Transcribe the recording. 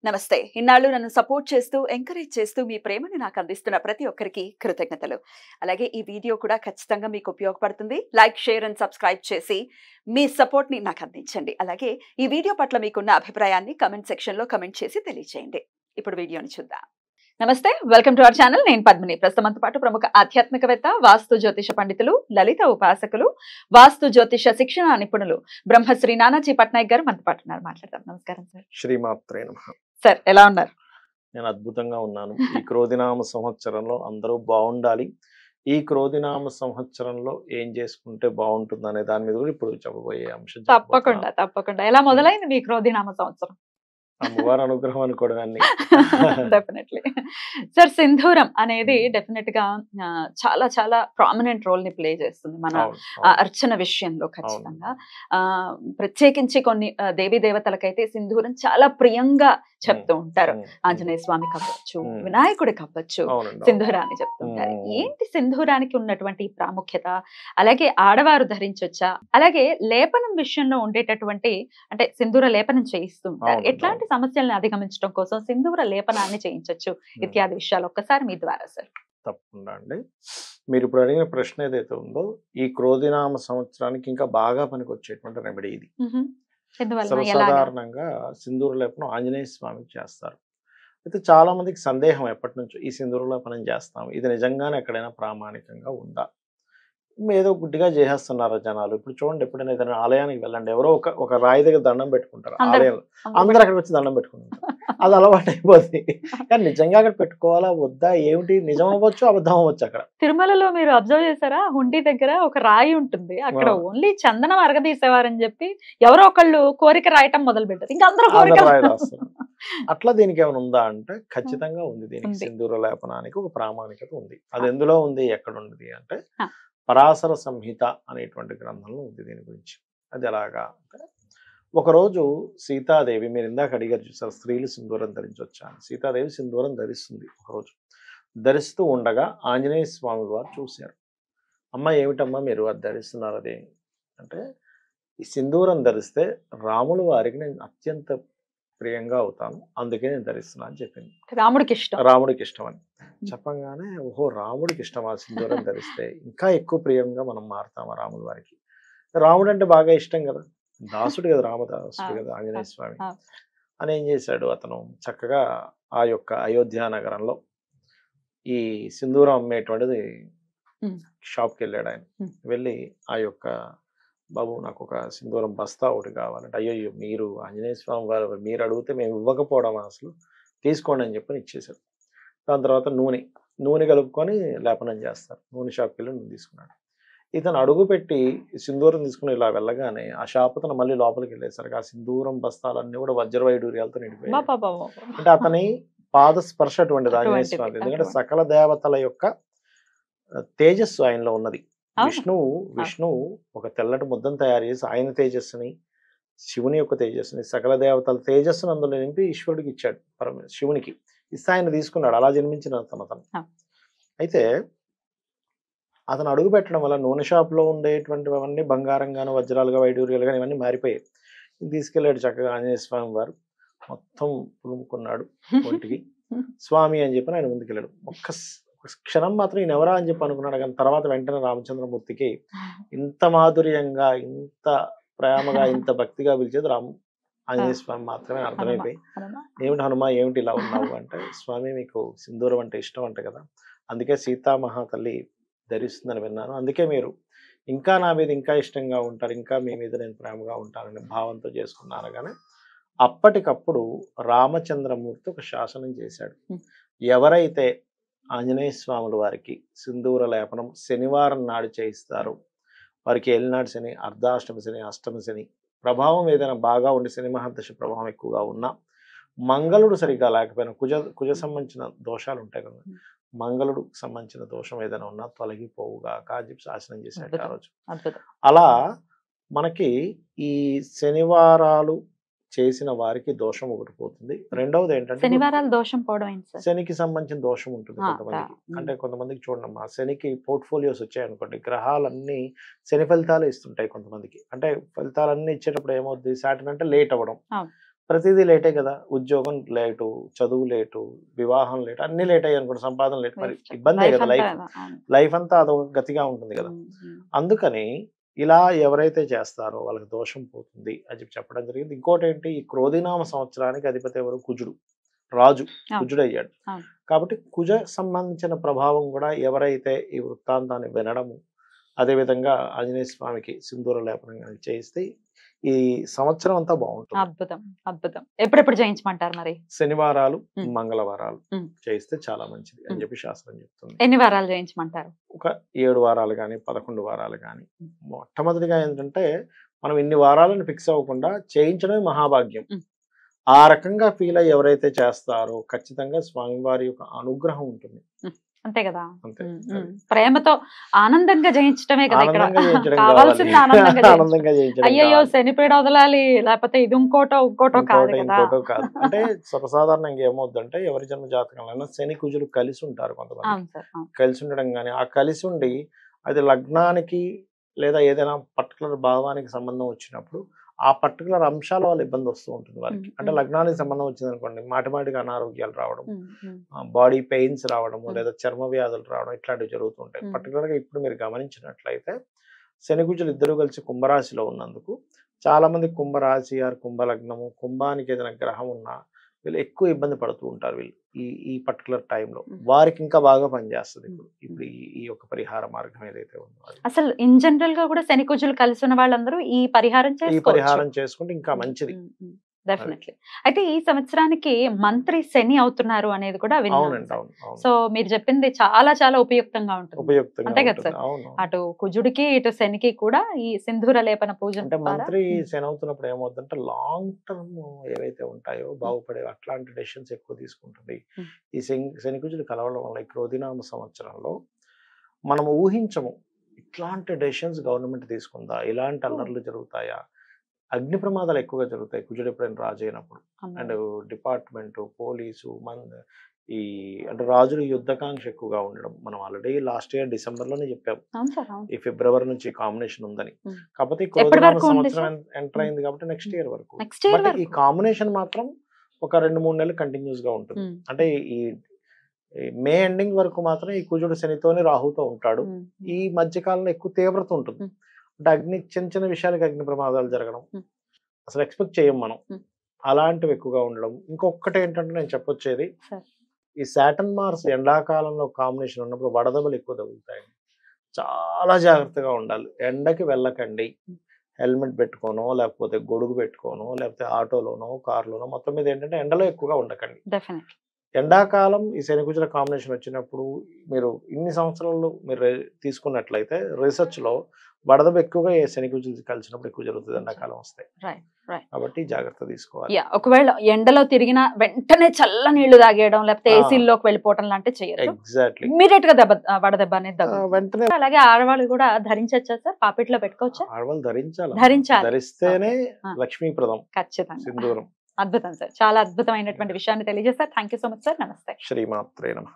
నమస్తే. ఇన్నాళ్ళు నన్ను సపోర్ట్ చేస్తూ, ఎంకరేజ్ చేస్తూ మీ ప్రేమను నాకు అందిస్తున్న ప్రతి ఒక్కరికి కృతజ్ఞతలు. అలాగే ఈ వీడియో కూడా ఖచ్చితంగా మీకు ఉపయోగపడుతుంది. లైక్, షేర్ అండ్ సబ్స్క్రైబ్ చేసి మీ సపోర్ట్‌ని నాకు అందించండి. అలాగే ఈ వీడియో పట్ల మీకున్న అభిప్రాయాన్ని కామెంట్ సెక్షన్‌లో కామెంట్ చేసి తెలియజేయండి. ఇప్పుడు వీడియోని చూద్దాం. నమస్తే. Welcome to our channel. నేను పద్మిని. ప్రస్తుతంతో పాటు ప్రముఖ ఆధ్యాత్మికవేత్త, వాస్తు జ్యోతిష పండితులు, లలిత ఉపాసకులు, వాస్తు జ్యోతిష శిక్షణ నిపుణులు బ్రహ్మశ్రీ నానాజీ పట్నాయక్ గారు మనతో పాటు ఉన్నారు. మాట్లాడదాం. నమస్కారం సార్. శ్రీమాత్రే నమః. సార్ ఎలా ఉన్నారు? నేను అద్భుతంగా ఉన్నాను. ఈ క్రోధినామ సంవత్సరంలో అందరూ బాగుండాలి. ఈ క్రోధినామ సంవత్సరంలో ఏం చేసుకుంటే బాగుంటుంది అనే దాని మీద కూడా ఇప్పుడు చెప్పబోయే అంశం తప్పకుండా. ఎలా మొదలైంది మీ క్రోధినామ సంవత్సరం? అమ్మవారి అనుగ్రహం అనుకోవడాన్ని. డెఫినెట్లీ. సార్, సింధూరం అనేది డెఫినెట్ గా చాలా చాలా ప్రామినెంట్ రోల్ ని ప్లే చేస్తుంది మన అర్చన విషయంలో. ఖచ్చితంగా ప్రత్యేకించి కొన్ని దేవీ దేవతలకైతే సింధూరం చాలా ప్రియంగా చెప్తూ ఉంటారు. ఆంజనేయ స్వామి అవ్వచ్చు, వినాయకుడికి అవ్వచ్చు, సింధూరాన్ని చెప్తుంటారు. ఏంటి సింధూరానికి ఉన్నటువంటి ప్రాముఖ్యత? అలాగే ఆడవారు ధరించొచ్చా? అలాగే లేపనం విషయంలో ఉండేటటువంటి, అంటే సింధూర లేపనం చేయిస్తూ ఉంటారు, ఎట్లాంటి సమస్యలను అధిగమించడం కోసం సింధూర లేపనాన్ని చేయించవచ్చు ఇత్యాది విషయాలు ఒక్కసారి మీ ద్వారా సార్. తప్పకుండా అండి. మీరు ఇప్పుడు అడిగిన ప్రశ్న ఏదైతే ఉందో, ఈ క్రోధినామ సంవత్సరానికి ఇంకా బాగా పనికొచ్చేటువంటి రెమెడీ ఇది. సర్వసాధారణంగా సింధూర లేపనం ఆంజనేయ స్వామికి చేస్తారు. అయితే చాలా మందికి సందేహం ఎప్పటి నుంచో, ఈ సింధూర లేపనం చేస్తాం, ఇది నిజంగానే ఎక్కడైనా ప్రామాణికంగా ఉందా? ఏదో గుడ్డిగా చేసేస్తున్నారు జనాలు. ఇప్పుడు చూడండి, ఎప్పుడైనా ఏదైనా ఆలయానికి వెళ్ళండి, ఎవరో ఒక రాయి దగ్గర దండం పెట్టుకుంటారు ఆలయంలో, అందరు అక్కడ వచ్చి దండం పెట్టుకుంటారు. అది అలవాటు అయిపోతుంది. కానీ నిజంగా అక్కడ పెట్టుకోవాలా వద్దా, ఏమిటి, నిజం అవ్వచ్చు అబద్ధం అవ్వచ్చు. అక్కడ తిరుమలలో మీరు అబ్జర్వ్ చేశారా, హుండీ దగ్గర ఒక రాయి ఉంటుంది, అక్కడ ఓన్లీ చందనం అరగదీసేవారని చెప్పి ఎవరో ఒకళ్ళు కోరిక రాయటం మొదలు పెట్టారు, ఇంకా అందరూ రాయి రాస్తారు. అట్లా దీనికి ఏమైనా ఉందా అంటే ఖచ్చితంగా ఉంది. దీనికి సింధూర లేపనానికి ఒక ప్రామాణికత ఉంది. అది ఎందులో ఉంది, ఎక్కడ ఉంది అంటే పరాశర సంహిత అనేటువంటి గ్రంథంలో ఉంది దీని గురించి. అది ఎలాగా అంటే, ఒకరోజు సీతాదేవి, మీరు ఇందాక అడిగారు చూసారు, స్త్రీలు సింధూరం ధరించవచ్చా? సీతాదేవి సింధూరం ధరిస్తుంది. ఒకరోజు ధరిస్తూ ఉండగా ఆంజనేయ స్వామి వారు చూశారు. అమ్మ, ఏమిటమ్మా మీరు అది ధరిస్తున్నారు? అది అంటే, ఈ సింధూరం ధరిస్తే రాముల వారికి నేను అత్యంత ప్రియంగా అవుతాను, అందుకే నేను ధరిస్తున్నా అని చెప్పింది. రాముడికి ఇష్టం అని చెప్పంగానే, ఓహో రాముడికి ఇష్టమా సింధూరం ధరిస్తే, ఇంకా ఎక్కువ ప్రియంగా మనం మారుతామా రాముల వారికి? రాముడు అంటే బాగా ఇష్టం కదా, దాసుడు కదా, రామదాసుడు కదా ఆంజనేయ స్వామి అని. ఏం చేశాడు అతను, చక్కగా ఆ యొక్క అయోధ్య నగరంలో ఈ సింధూరం అమ్మేటువంటిది షాప్కి వెళ్ళాడు. ఆయన వెళ్ళి ఆ యొక్క, బాబు నాకు ఒక సింధూరం బస్తా ఒకటి కావాలంటే, అయ్యో మీరు ఆంజనేయ స్వామి వారు, మీరు అడిగితే మేము ఇవ్వకపోవడం, అసలు తీసుకోండి అని చెప్పని ఇచ్చేశారు. దాని తర్వాత నూనె కలుపుకొని లేపనం చేస్తారు. నూనె షాప్కి వెళ్ళి నూనె తీసుకున్నాడు. ఇతను అడుగు పెట్టి సింధూరం తీసుకుని ఇలా వెళ్ళగానే ఆ షాప్ అతను మళ్ళీ లోపలికి వెళ్ళేసరికి ఆ సింధూరం బస్తాలన్నీ కూడా వజ్రవైడూర్యాలతో నిండిపోయాయి. అంటే అతని పాద స్పర్శ అటువంటిది ఆంజనేయ స్వామి. ఎందుకంటే సకల దేవతల యొక్క తేజస్సు ఆయనలో ఉన్నది. విష్ణువు ఒక తెల్లటి ముద్దను తయారు చేసి ఆయన తేజస్సుని, శివుని యొక్క తేజస్సుని, సకల దేవతల తేజస్సును అందులో నింపి ఈశ్వరుడికి ఇచ్చాడు. శివునికి ఇస్తే ఆయన తీసుకున్నాడు. అలా జన్మించిన అతను. అయితే అతను అడుగు పెట్టడం వల్ల నూనె షాప్లో ఉండేటువంటివన్నీ బంగారంగాను, వజ్రాలుగా, వైడూర్యాలుగా ఇవన్నీ మారిపోయాయి. తీసుకెళ్ళాడు చక్కగా ఆంజనేయ స్వామి వారు, మొత్తం పులుముకున్నాడు ఒంటికి. స్వామి అని చెప్పి ఆయన ముందుకెళ్ళాడు. ఒక్క క్షణం మాత్రం ఈయన ఎవరా అని చెప్పి అనుకున్నాడు. కానీ తర్వాత వెంటనే రామచంద్రమూర్తికి ఇంత మాధుర్యంగా, ఇంత ప్రేమగా, ఇంత భక్తిగా పిలిచేది ఆంజనేయ స్వామి మాత్రమే అర్థమైపోయి, ఏమిటి హనుమా, ఏమిటి ఇలా ఉన్నావు అంటే, స్వామి మీకు సింధూరం అంటే ఇష్టం అంట కదా, అందుకే సీతామహాతల్లి ధరిస్తుందని విన్నాను, అందుకే మీరు ఇంకా నా మీద ఇంకా ఇష్టంగా ఉంటారు, ఇంకా మీ మీద నేను ప్రేమగా ఉంటాననే భావంతో చేసుకున్నాను. కానీ అప్పటికప్పుడు రామచంద్రమూర్తి ఒక శాసనం చేశాడు. ఎవరైతే ఆంజనేయ స్వాముల వారికి సింధూర లేపనం శనివారం నాడు చేయిస్తారు, వారికి ఏలినాడు శని, అర్ధాష్టమి శని, అష్టమి శని ప్రభావం ఏదైనా బాగా ఉండి, శని మహాదశ ప్రభావం ఎక్కువగా ఉన్నా, మంగళుడు సరిగ్గా లేకపోయినా, కుజ సంబంధించిన దోషాలు ఉంటాయి కదా, మంగళుడు సంబంధించిన దోషం ఏదైనా ఉన్నా తొలగిపోవుగాక అని చెప్పి శాసనం చేశాడు ఆ రోజు. అలా మనకి ఈ శనివారాలు చేసిన వారికి దోషం ఒకటి పోతుంది. రెండవది ఏంటంటే, శనివారాలు దోషం పోవడం, శనికి సంబంధించిన దోషం ఉంటుంది కొంతమందికి. అంటే కొంతమందికి చూడమ్మా, శనికి పోర్ట్ఫోలియోస్ వచ్చాయనుకోండి, గ్రహాలన్నీ శని ఫలితాలు ఇస్తుంటాయి కొంతమందికి. అంటే ఫలితాలన్నీ ఇచ్చేటప్పుడు ఏమవుతుంది, సాటర్న్ అంటే లేట్ అవ్వడం, ప్రతిదీ లేటే కదా, ఉద్యోగం లేటు, చదువు లేటు, వివాహం లేటు, అన్ని లేట్ అయ్యి అనుకోండి, సంపాదన లేటు, మరి ఇబ్బందే కదా లైఫ్. లైఫ్ అంతా అదొక గతిగా ఉంటుంది కదా. అందుకని ఇలా ఎవరైతే చేస్తారో వాళ్ళకి దోషం పోతుంది అని చెప్పడం జరిగింది. ఇంకోటి ఏంటి, ఈ క్రోధినామ సంవత్సరానికి అధిపతి ఎవరు? కుజుడు, రాజు కుజుడయ్యాడు. కాబట్టి కుజ సంబంధించిన ప్రభావం కూడా ఎవరైతే ఈ వృత్తాంతాన్ని వినడము, అదేవిధంగా ఆంజనేయ స్వామికి సింధూర లేపనం చేయిస్తే ఈ సంవత్సరం అంతా బాగుంటుంది. అద్భుతం, అద్భుతం. ఎప్పుడెప్పుడు చేయించమంటారు మరి? శనివారాలు, మంగళవారాలు చేయిస్తే చాలా మంచిది అని చెప్పి శాస్త్రం చెప్తుంది. ఎన్ని వారాలు చేయించమంటారు? ఒక 7 వారాలు కానీ 11 వారాలు కానీ. మొట్టమొదటిగా ఏంటంటే మనం ఇన్ని వారాలను ఫిక్స్ అవ్వకుండా చేయించడమే మహాభాగ్యం. ఆ రకంగా ఫీల్ అయ్యి ఎవరైతే చేస్తారో ఖచ్చితంగా స్వామివారి యొక్క అనుగ్రహం ఉంటుంది. అంతే కదా, ప్రేమతో ఆనందంగా జయించడమే కదా ఇక్కడ కావాల్సింది. ఆనందంగా చేయించడం, అయ్యో శనిపీడ వదలాలి లేకపోతే ఇది ఇంకోటో కాదు. అంటే సర్వసాధారణంగా ఏమవుతుందంటే ఎవరి జన్మ జాతకంలో శని కుజులు కలిసి ఉంటారు కొంతమంది. కలిసి ఉండడం కానీ ఆ కలిసి ఉండి అది లగ్నానికి లేదా ఏదైనా పర్టికులర్ భావానికి సంబంధం వచ్చినప్పుడు ఆ పర్టికులర్ అంశాల వల్ల ఇబ్బంది వస్తూ ఉంటుంది వాళ్ళకి. అంటే లగ్నానికి సంబంధం వచ్చింది అనుకోండి, మాటిమాటికి అనారోగ్యాలు రావడం, బాడీ పెయిన్స్ రావడము, లేదా చర్మ వ్యాధులు రావడం, ఇట్లాంటివి జరుగుతుంటాయి. పర్టికులర్గా ఇప్పుడు మీరు గమనించినట్లయితే శని కుజులు ఇద్దరు కలిసి కుంభరాశిలో ఉన్నందుకు చాలా మంది కుంభరాశి ఆర్ కుంభలగ్నము, కుంభానికి ఏదైనా గ్రహం ఉన్నా వీళ్ళు ఎక్కువ ఇబ్బంది పడుతూ ఉంటారు. వీళ్ళు ఈ పర్టికులర్ టైంలో వారికి ఇంకా బాగా పనిచేస్తుంది ఇప్పుడు ఈ యొక్క పరిహార మార్గం ఏదైతే ఉందో. అసలు ఇన్ జనరల్ గా కూడా శని కుజులు కలిసి ఉన్న వాళ్ళందరూ ఈ పరిహారం చేసుకుంటే ఇంకా మంచిది. డెఫినెట్లీ. అయితే ఈ సంవత్సరానికి మంత్రి శని అవుతున్నారు అనేది కూడా విన్నాను. సో మీరు చెప్పింది చాలా చాలా ఉపయుక్తంగా ఉంటుంది. అంతే కదా సార్, అటు కుజుడికి ఇటు శనికి కూడా ఈ సింధూర లేపన పూజ. అంటే మంత్రి శని అవుతున్నప్పుడు ఏమవుతుందంటే లాంగ్ టర్మ్ ఏవైతే ఉంటాయో బాగుపడే అట్లాంటి డెసిషన్స్ ఎక్కువ తీసుకుంటుంది. ఈ శని కుజుడు కలవడం వల్ల ఈ క్రోధినామ సంవత్సరంలో మనం ఊహించము ఇట్లాంటి డెసిషన్స్ గవర్నమెంట్ తీసుకుందా, ఇలాంటి అల్లర్లు జరుగుతాయా, అగ్ని ప్రమాదాలు ఎక్కువగా జరుగుతాయి కుజుడు ఎప్పుడైనా రాజు అయినప్పుడు. అండ్ డిపార్ట్మెంట్, పోలీసు, ఈ అంటే రాజులు యుద్ధకాంక్ష ఎక్కువగా ఉండడం మనం ఆల్రెడీ లాస్ట్ ఇయర్ డిసెంబర్ లోనే చెప్పాము, ఈ ఫిబ్రవరి నుంచి కాంబినేషన్ ఉందని. కాకపోతే సంవత్సరం ఎంటర్ అయింది కాబట్టి నెక్స్ట్ ఇయర్ వరకు. బట్ ఈ కాంబినేషన్ మాత్రం ఒక 2-3 నెలలు కంటిన్యూస్ గా ఉంటుంది. అంటే ఈ మే ఎండింగ్ వరకు మాత్రం ఈ కుజుడు శనితోని రాహుతో ఉంటాడు. ఈ మధ్యకాలంలో ఎక్కువ తీవ్రత ఉంటుంది. అంటే చిన్న చిన్న విషయాలకి అగ్ని ప్రమాదాలు జరగడం అసలు ఎక్స్పెక్ట్ చేయం మనం, అలాంటివి ఎక్కువగా ఉండడం. ఇంకొకటి ఏంటంటే నేను చెప్పొచ్చేది, ఈ సాటర్న్ మార్స్ ఎండాకాలంలో కాంబినేషన్ ఉన్నప్పుడు వడదెబ్బలు ఎక్కువ తగులుతాయి. చాలా జాగ్రత్తగా ఉండాలి. ఎండకి వెళ్ళకండి, హెల్మెట్ పెట్టుకోనో లేకపోతే గొడుగు పెట్టుకోనో లేకపోతే ఆటోలోనో కార్లోనో మొత్తం మీద ఏంటంటే ఎండలో ఎక్కువగా ఉండకండి. ఎండాకాలం ఈ శని కుజుల కాంబినేషన్ వచ్చినప్పుడు మీరు ఇన్ని సంవత్సరాలు మీరు తీసుకున్నట్లయితే రీసెర్చ్ లో వడదెబ్బ ఎక్కువగా శని కుజులు కలిసినప్పుడు ఎక్కువ జరుగుతుంది, ఎండాకాలం వస్తాయి. కాబట్టి జాగ్రత్త తీసుకోవాలి. ఒకవేళ ఎండలో తిరిగిన వెంటనే చల్ల నీళ్లు తాగేయడం లేకపోతే ఏసీలోకి వెళ్ళిపోవడం లాంటివి చేయరు. ఎగ్జాక్ట్లీ, ఇమ్మీడియట్ గా వడదెబ్బ అనేది వెంటనే. అలాగే ఆడవాళ్ళు కూడా ధరించచ్చా సార్? పాపిట్లో పెట్టుకోవచ్చా? ఆడవాళ్ళు ధరించాలి, ధరిస్తేనే లక్ష్మీప్రదం. ఖచ్చితంగా సింధూరం. అద్భుతం సార్, చాలా అద్భుతమైనటువంటి విషయాన్ని తెలియజేస్తారు. Thank you so much sir. నమస్తే. శ్రీమాత్రే నమః.